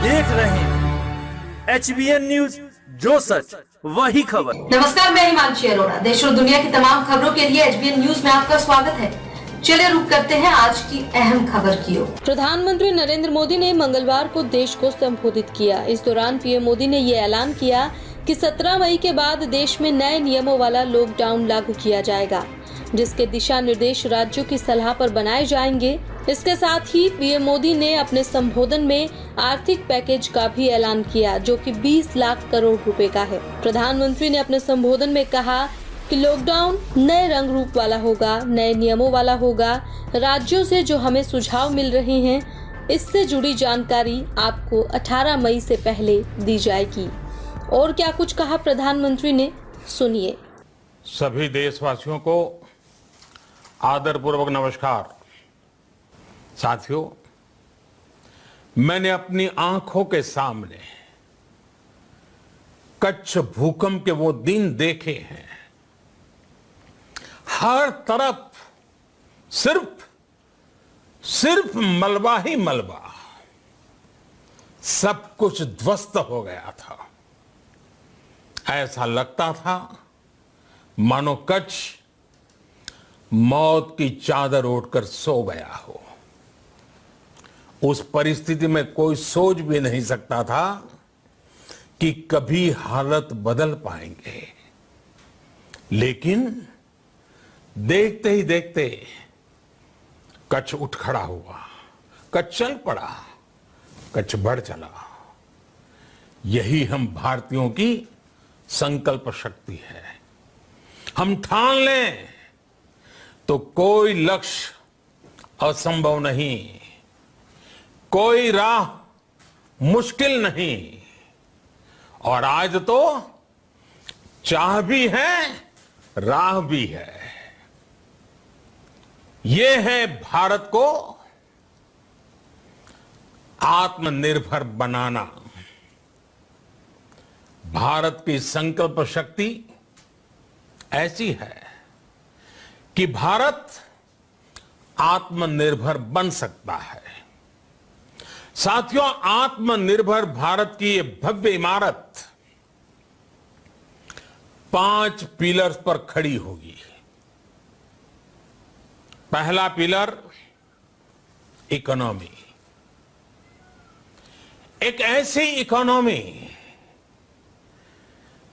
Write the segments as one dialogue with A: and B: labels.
A: देख रहे हैं HBN न्यूज, जो सच वही खबर।
B: नमस्कार, मैं हिमांशी अरोड़ा। देश और दुनिया की तमाम खबरों के लिए HBN न्यूज में आपका स्वागत है। चलिए रुक करते हैं आज की अहम खबर की ओर।
C: प्रधानमंत्री नरेंद्र मोदी ने मंगलवार को देश को संबोधित किया। इस दौरान पीएम मोदी ने ये ऐलान किया कि 17 मई के बाद देश में नए नियमों वाला लॉकडाउन लागू किया जाएगा, जिसके दिशा निर्देश राज्यों की सलाह पर बनाए जाएंगे। इसके साथ ही पीएम मोदी ने अपने संबोधन में आर्थिक पैकेज का भी ऐलान किया, जो कि 20 लाख करोड़ रुपए का है। प्रधानमंत्री ने अपने संबोधन में कहा कि लॉकडाउन नए रंग रूप वाला होगा, नए नियमों वाला होगा। राज्यों से जो हमें सुझाव मिल रहे हैं, इससे जुड़ी जानकारी आपको 18 मई से पहले दी जाएगी। और क्या कुछ कहा प्रधानमंत्री ने, सुनिए।
D: सभी देशवासियों को आदरपूर्वक नमस्कार। साथियों, मैंने अपनी आंखों के सामने कच्छ भूकंप के वो दिन देखे हैं। हर तरफ सिर्फ मलबा ही मलबा, सब कुछ ध्वस्त हो गया था। ऐसा लगता था मानो कच्छ मौत की चादर ओढ़कर सो गया हो। उस परिस्थिति में कोई सोच भी नहीं सकता था कि कभी हालत बदल पाएंगे। लेकिन देखते ही देखते कच्छ उठ खड़ा हुआ, कच्छ चल पड़ा, कच्छ बढ़ चला। यही हम भारतीयों की संकल्प शक्ति है। हम ठान लें तो कोई लक्ष्य असंभव नहीं, कोई राह मुश्किल नहीं। और आज तो चाह भी है, राह भी है। ये है भारत को आत्मनिर्भर बनाना। भारत की संकल्प शक्ति ऐसी है कि भारत आत्मनिर्भर बन सकता है। साथियों, आत्मनिर्भर भारत की ये भव्य इमारत 5 पिलर्स पर खड़ी होगी। पहला पिलर इकोनॉमी। एक ऐसी इकोनॉमी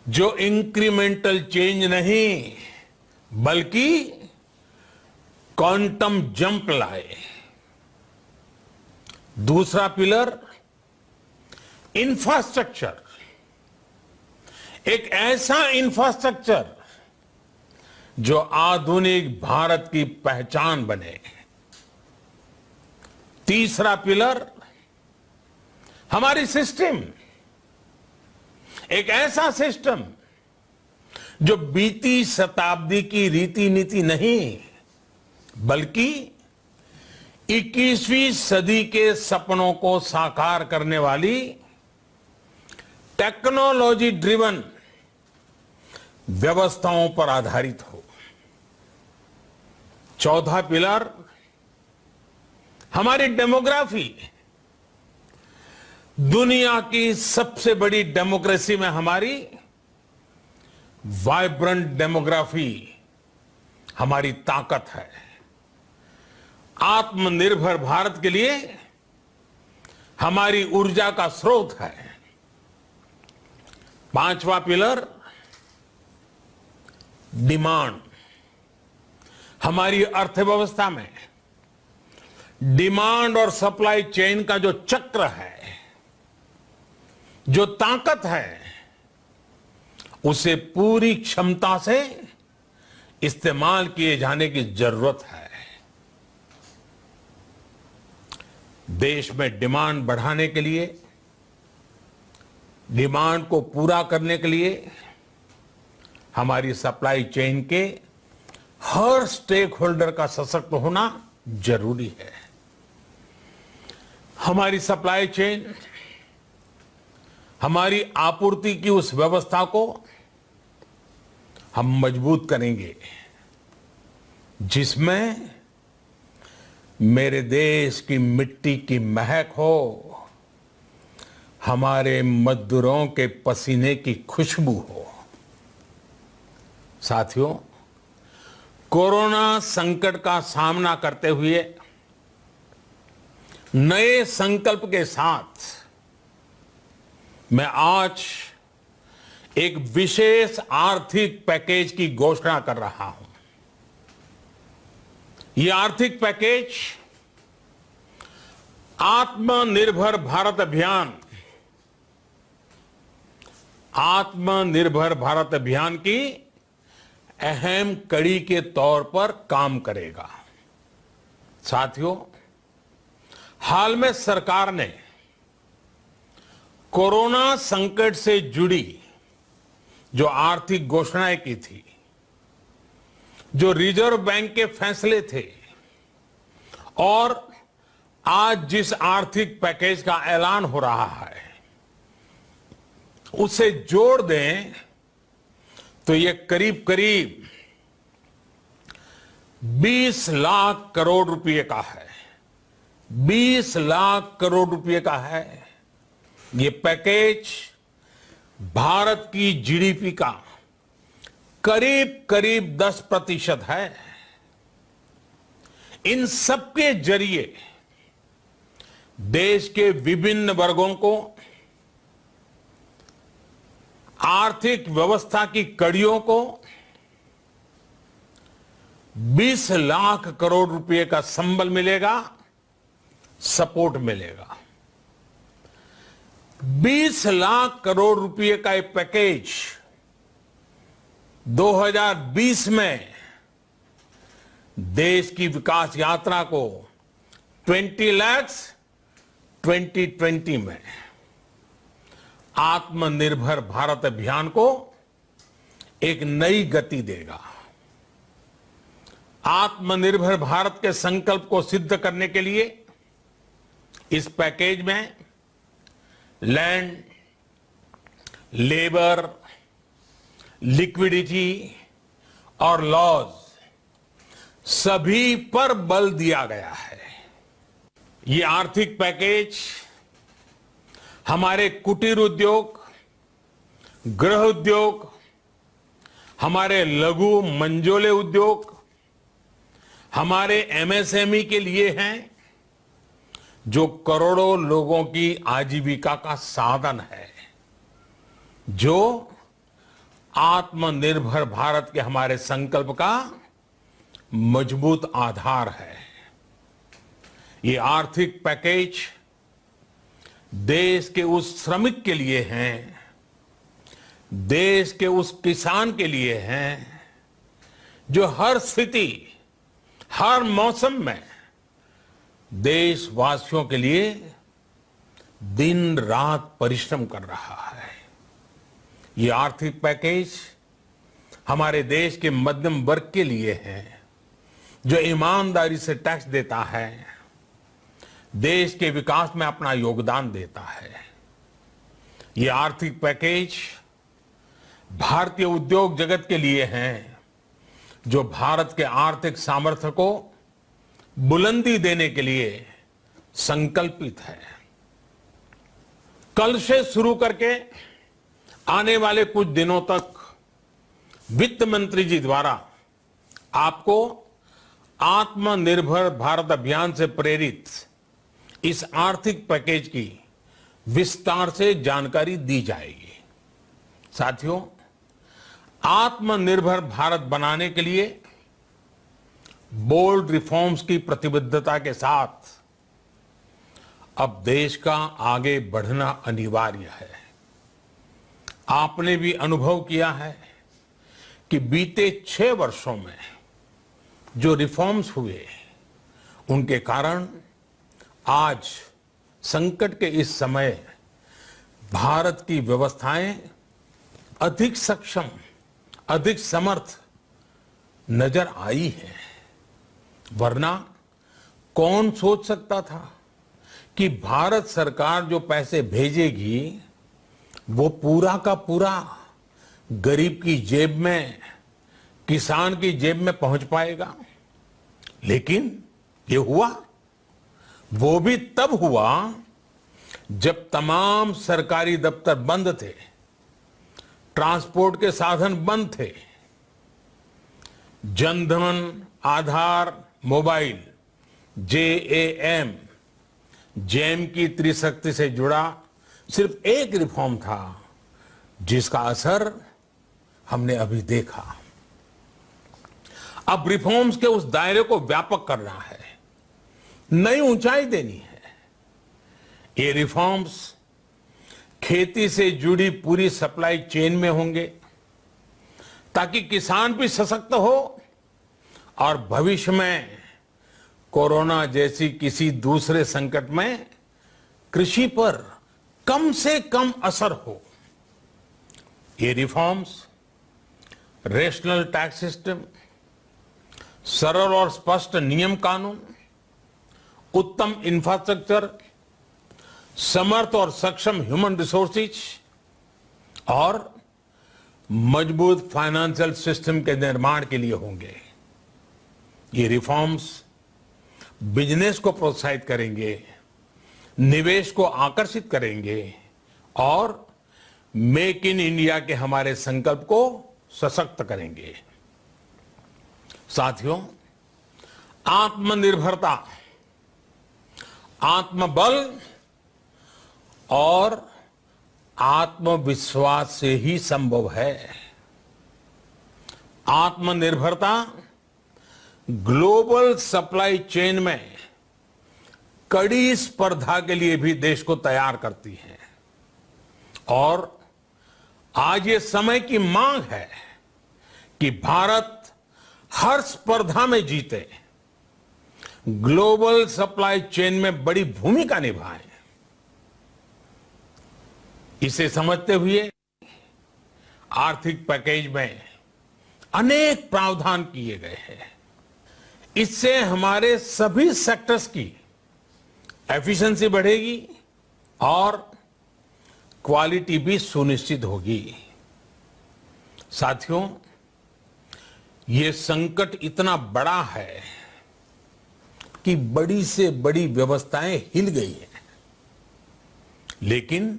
D: जो इंक्रीमेंटल चेंज नहीं बल्कि क्वांटम जंप लाए। दूसरा पिलर इंफ्रास्ट्रक्चर। एक ऐसा इंफ्रास्ट्रक्चर जो आधुनिक भारत की पहचान बने। तीसरा पिलर हमारी सिस्टम। एक ऐसा सिस्टम जो बीती शताब्दी की रीति नीति नहीं बल्कि 21वीं सदी के सपनों को साकार करने वाली टेक्नोलॉजी ड्रिवन व्यवस्थाओं पर आधारित हो। चौथा पिलर हमारी डेमोग्राफी। दुनिया की सबसे बड़ी डेमोक्रेसी में हमारी वाइब्रेंट डेमोग्राफी हमारी ताकत है। आत्मनिर्भर भारत के लिए हमारी ऊर्जा का स्रोत है। पांचवा पिलर डिमांड। हमारी अर्थव्यवस्था में डिमांड और सप्लाई चेन का जो चक्र है, जो ताकत है, उसे पूरी क्षमता से इस्तेमाल किए जाने की जरूरत है। देश में डिमांड बढ़ाने के लिए, डिमांड को पूरा करने के लिए हमारी सप्लाई चेन के हर स्टेक होल्डर का सशक्त होना जरूरी है। हमारी सप्लाई चेन, हमारी आपूर्ति की उस व्यवस्था को हम मजबूत करेंगे जिसमें मेरे देश की मिट्टी की महक हो, हमारे मजदूरों के पसीने की खुशबू हो। साथियों, कोरोना संकट का सामना करते हुए नए संकल्प के साथ मैं आज एक विशेष आर्थिक पैकेज की घोषणा कर रहा हूं। यह आर्थिक पैकेज आत्मनिर्भर भारत अभियान की अहम कड़ी के तौर पर काम करेगा। साथियों, हाल में सरकार ने कोरोना संकट से जुड़ी जो आर्थिक घोषणाएं की थी, जो रिजर्व बैंक के फैसले थे और आज जिस आर्थिक पैकेज का ऐलान हो रहा है, उसे जोड़ दें तो ये करीब करीब 20 लाख करोड़ रुपए का है। 20 लाख करोड़ रुपए का है। ये पैकेज भारत की जीडीपी का करीब करीब 10% है। इन सबके जरिए देश के विभिन्न वर्गों को आर्थिक व्यवस्था की कड़ियों को 20 लाख करोड़ रुपए का संबल मिलेगा, सपोर्ट मिलेगा। 20 लाख करोड़ रुपए का एक पैकेज 2020 में देश की विकास यात्रा को 20 लाख 2020 में आत्मनिर्भर भारत अभियान को एक नई गति देगा। आत्मनिर्भर भारत के संकल्प को सिद्ध करने के लिए इस पैकेज में लैंड, लेबर, लिक्विडिटी और लॉज सभी पर बल दिया गया है। ये आर्थिक पैकेज हमारे कुटीर उद्योग, गृह उद्योग, हमारे लघु मंझोले उद्योग, हमारे एमएसएमई के लिए हैं, जो करोड़ों लोगों की आजीविका का साधन है, जो आत्मनिर्भर भारत के हमारे संकल्प का मजबूत आधार है। ये आर्थिक पैकेज देश के उस श्रमिक के लिए हैं, देश के उस किसान के लिए हैं, जो हर स्थिति, हर मौसम में देशवासियों के लिए दिन रात परिश्रम कर रहा है। ये आर्थिक पैकेज हमारे देश के मध्यम वर्ग के लिए है, जो ईमानदारी से टैक्स देता है, देश के विकास में अपना योगदान देता है। ये आर्थिक पैकेज भारतीय उद्योग जगत के लिए है, जो भारत के आर्थिक सामर्थ्य को बुलंदी देने के लिए संकल्पित है। कल से शुरू करके आने वाले कुछ दिनों तक वित्त मंत्री जी द्वारा आपको आत्मनिर्भर भारत अभियान से प्रेरित इस आर्थिक पैकेज की विस्तार से जानकारी दी जाएगी। साथियों, आत्मनिर्भर भारत बनाने के लिए बोल्ड रिफॉर्म्स की प्रतिबद्धता के साथ अब देश का आगे बढ़ना अनिवार्य है। आपने भी अनुभव किया है कि बीते 6 वर्षों में जो रिफॉर्म्स हुए, उनके कारण आज संकट के इस समय भारत की व्यवस्थाएं अधिक सक्षम, अधिक समर्थ नजर आई है। वरना कौन सोच सकता था कि भारत सरकार जो पैसे भेजेगी वो पूरा का पूरा गरीब की जेब में, किसान की जेब में पहुंच पाएगा। लेकिन ये हुआ, वो भी तब हुआ जब तमाम सरकारी दफ्तर बंद थे, ट्रांसपोर्ट के साधन बंद थे, जनधन, आधार, मोबाइल, JAM, जैम की त्रिशक्ति से जुड़ा सिर्फ एक रिफॉर्म था जिसका असर हमने अभी देखा। अब रिफॉर्म्स के उस दायरे को व्यापक करना है, नई ऊंचाई देनी है। ये रिफॉर्म्स खेती से जुड़ी पूरी सप्लाई चेन में होंगे ताकि किसान भी सशक्त हो और भविष्य में कोरोना जैसी किसी दूसरे संकट में कृषि पर कम से कम असर हो। ये रिफॉर्म्स रेशनल टैक्स सिस्टम, सरल और स्पष्ट नियम कानून, उत्तम इंफ्रास्ट्रक्चर, समर्थ और सक्षम ह्यूमन रिसोर्सेज और मजबूत फाइनेंशियल सिस्टम के निर्माण के लिए होंगे। ये रिफॉर्म्स बिजनेस को प्रोत्साहित करेंगे, निवेश को आकर्षित करेंगे और मेक इन इंडिया के हमारे संकल्प को सशक्त करेंगे। साथियों, आत्मनिर्भरता, आत्मबल और आत्मविश्वास से ही संभव है। आत्मनिर्भरता ग्लोबल सप्लाई चेन में कड़ी स्पर्धा के लिए भी देश को तैयार करती है और आज ये समय की मांग है कि भारत हर स्पर्धा में जीते, ग्लोबल सप्लाई चेन में बड़ी भूमिका निभाए। इसे समझते हुए आर्थिक पैकेज में अनेक प्रावधान किए गए हैं। इससे हमारे सभी सेक्टर्स की एफिशिएंसी बढ़ेगी और क्वालिटी भी सुनिश्चित होगी। साथियों, ये संकट इतना बड़ा है कि बड़ी से बड़ी व्यवस्थाएं हिल गई हैं, लेकिन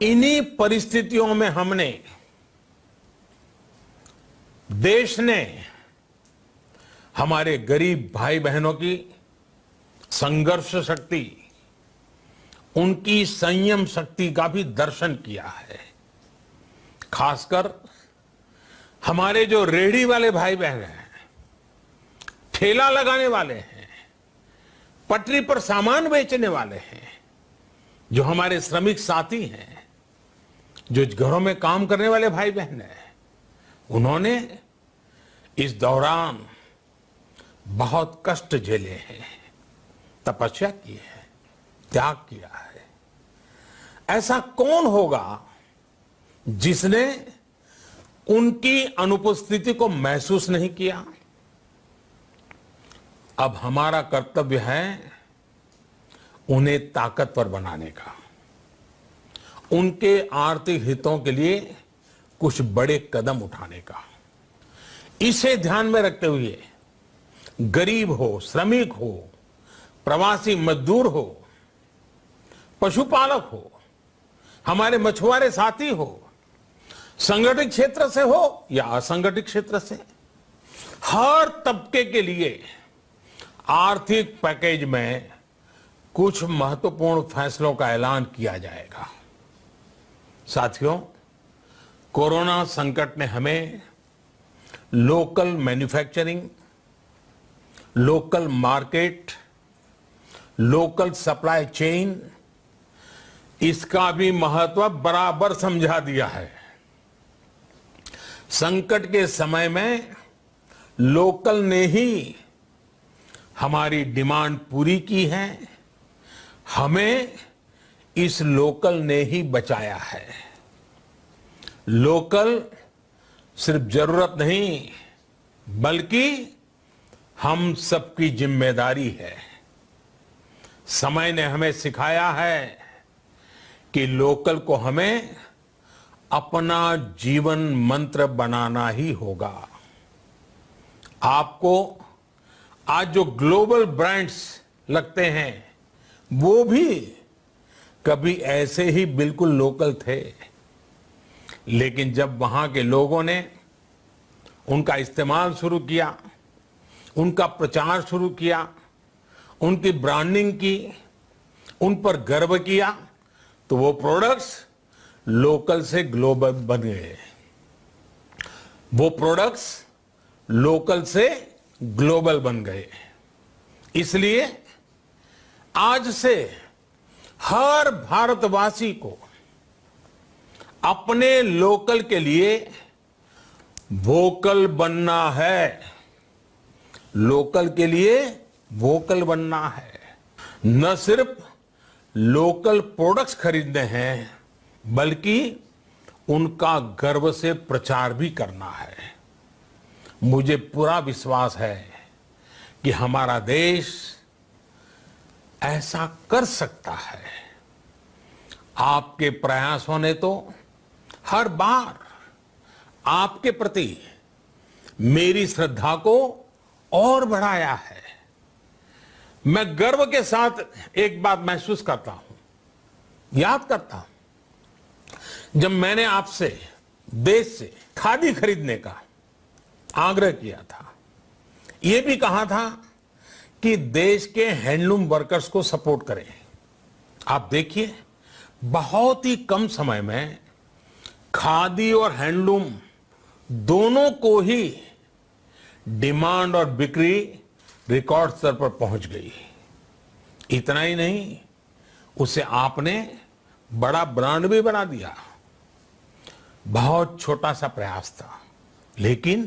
D: इन्हीं परिस्थितियों में हमने, देश ने हमारे गरीब भाई बहनों की संघर्ष शक्ति, उनकी संयम शक्ति का भी दर्शन किया है। खासकर हमारे जो रेहड़ी वाले भाई बहन हैं, ठेला लगाने वाले हैं, पटरी पर सामान बेचने वाले हैं, जो हमारे श्रमिक साथी हैं, जो घरों में काम करने वाले भाई बहन हैं, उन्होंने इस दौरान बहुत कष्ट झेले हैं, तपस्या की है, त्याग किया है। ऐसा कौन होगा जिसने उनकी अनुपस्थिति को महसूस नहीं किया? अब हमारा कर्तव्य है उन्हें ताकतवर बनाने का, उनके आर्थिक हितों के लिए कुछ बड़े कदम उठाने का। इसे ध्यान में रखते हुए गरीब हो, श्रमिक हो, प्रवासी मजदूर हो, पशुपालक हो, हमारे मछुआरे साथी हो, संगठित क्षेत्र से हो या असंगठित क्षेत्र से, हर तबके के लिए आर्थिक पैकेज में कुछ महत्वपूर्ण फैसलों का ऐलान किया जाएगा। साथियों, कोरोना संकट ने हमें local manufacturing, local market, local supply chain, इसका भी महत्व बराबर समझा दिया है। संकट के समय में लोकल ने ही हमारी डिमांड पूरी की है, हमें इस लोकल ने ही बचाया है। लोकल सिर्फ जरूरत नहीं, बल्कि हम सबकी जिम्मेदारी है। समय ने हमें सिखाया है कि लोकल को हमें अपना जीवन मंत्र बनाना ही होगा। आपको आज जो ग्लोबल ब्रांड्स लगते हैं, वो भी कभी ऐसे ही बिल्कुल लोकल थे, लेकिन जब वहां के लोगों ने उनका इस्तेमाल शुरू किया, उनका प्रचार शुरू किया, उनकी ब्रांडिंग की, उन पर गर्व किया, तो वो प्रोडक्ट्स लोकल से ग्लोबल बन गए। वो प्रोडक्ट्स लोकल से ग्लोबल बन गए। इसलिए आज से हर भारतवासी को अपने लोकल के लिए वोकल बनना है। लोकल के लिए वोकल बनना है। न सिर्फ लोकल प्रोडक्ट्स खरीदने हैं, बल्कि उनका गर्व से प्रचार भी करना है। मुझे पूरा विश्वास है कि हमारा देश ऐसा कर सकता है। आपके प्रयासों ने तो हर बार आपके प्रति मेरी श्रद्धा को और बढ़ाया है। मैं गर्व के साथ एक बात महसूस करता हूं, याद करता हूं, जब मैंने आपसे देश से खादी खरीदने का आग्रह किया था, यह भी कहा था कि देश के हैंडलूम वर्कर्स को सपोर्ट करें। आप देखिए, बहुत ही कम समय में खादी और हैंडलूम दोनों को ही डिमांड और बिक्री रिकॉर्ड स्तर पर पहुंच गई। इतना ही नहीं, उसे आपने बड़ा ब्रांड भी बना दिया। बहुत छोटा सा प्रयास था, लेकिन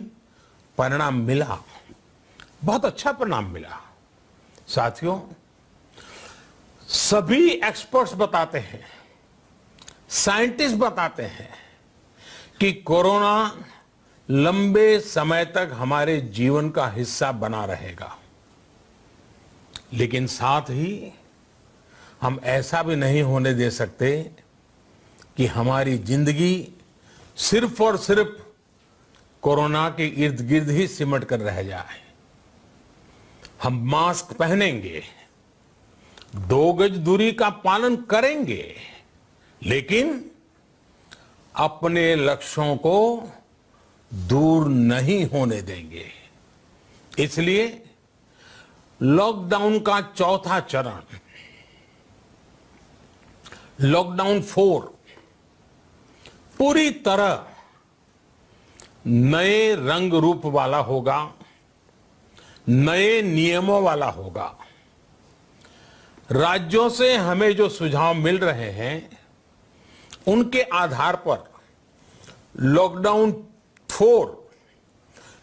D: परिणाम मिला, बहुत अच्छा परिणाम मिला। साथियों, सभी एक्सपर्ट्स बताते हैं, साइंटिस्ट बताते हैं कि कोरोना लंबे समय तक हमारे जीवन का हिस्सा बना रहेगा। लेकिन साथ ही हम ऐसा भी नहीं होने दे सकते कि हमारी जिंदगी सिर्फ और सिर्फ कोरोना के इर्द गिर्द ही सिमट कर रह जाए। हम मास्क पहनेंगे, 2 गज दूरी का पालन करेंगे, लेकिन अपने लक्ष्यों को दूर नहीं होने देंगे। इसलिए लॉकडाउन का चौथा चरण, लॉकडाउन 4, पूरी तरह नए रंग रूप वाला होगा, नए नियमों वाला होगा। राज्यों से हमें जो सुझाव मिल रहे हैं, उनके आधार पर लॉकडाउन 4,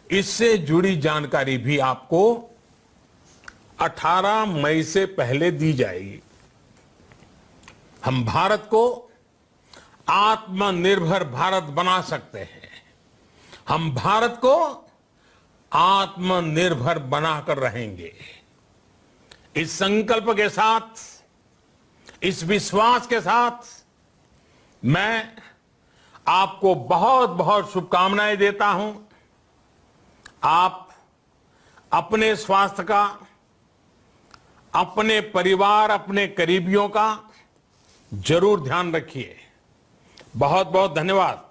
D: इससे जुड़ी जानकारी भी आपको 18 मई से पहले दी जाएगी। हम भारत को आत्मनिर्भर भारत बना सकते हैं। हम भारत को आत्मनिर्भर बनाकर रहेंगे। इस संकल्प के साथ, इस विश्वास के साथ मैं आपको बहुत बहुत शुभकामनाएं देता हूं। आप अपने स्वास्थ्य का, अपने परिवार, अपने करीबियों का जरूर ध्यान रखिए। बहुत बहुत धन्यवाद।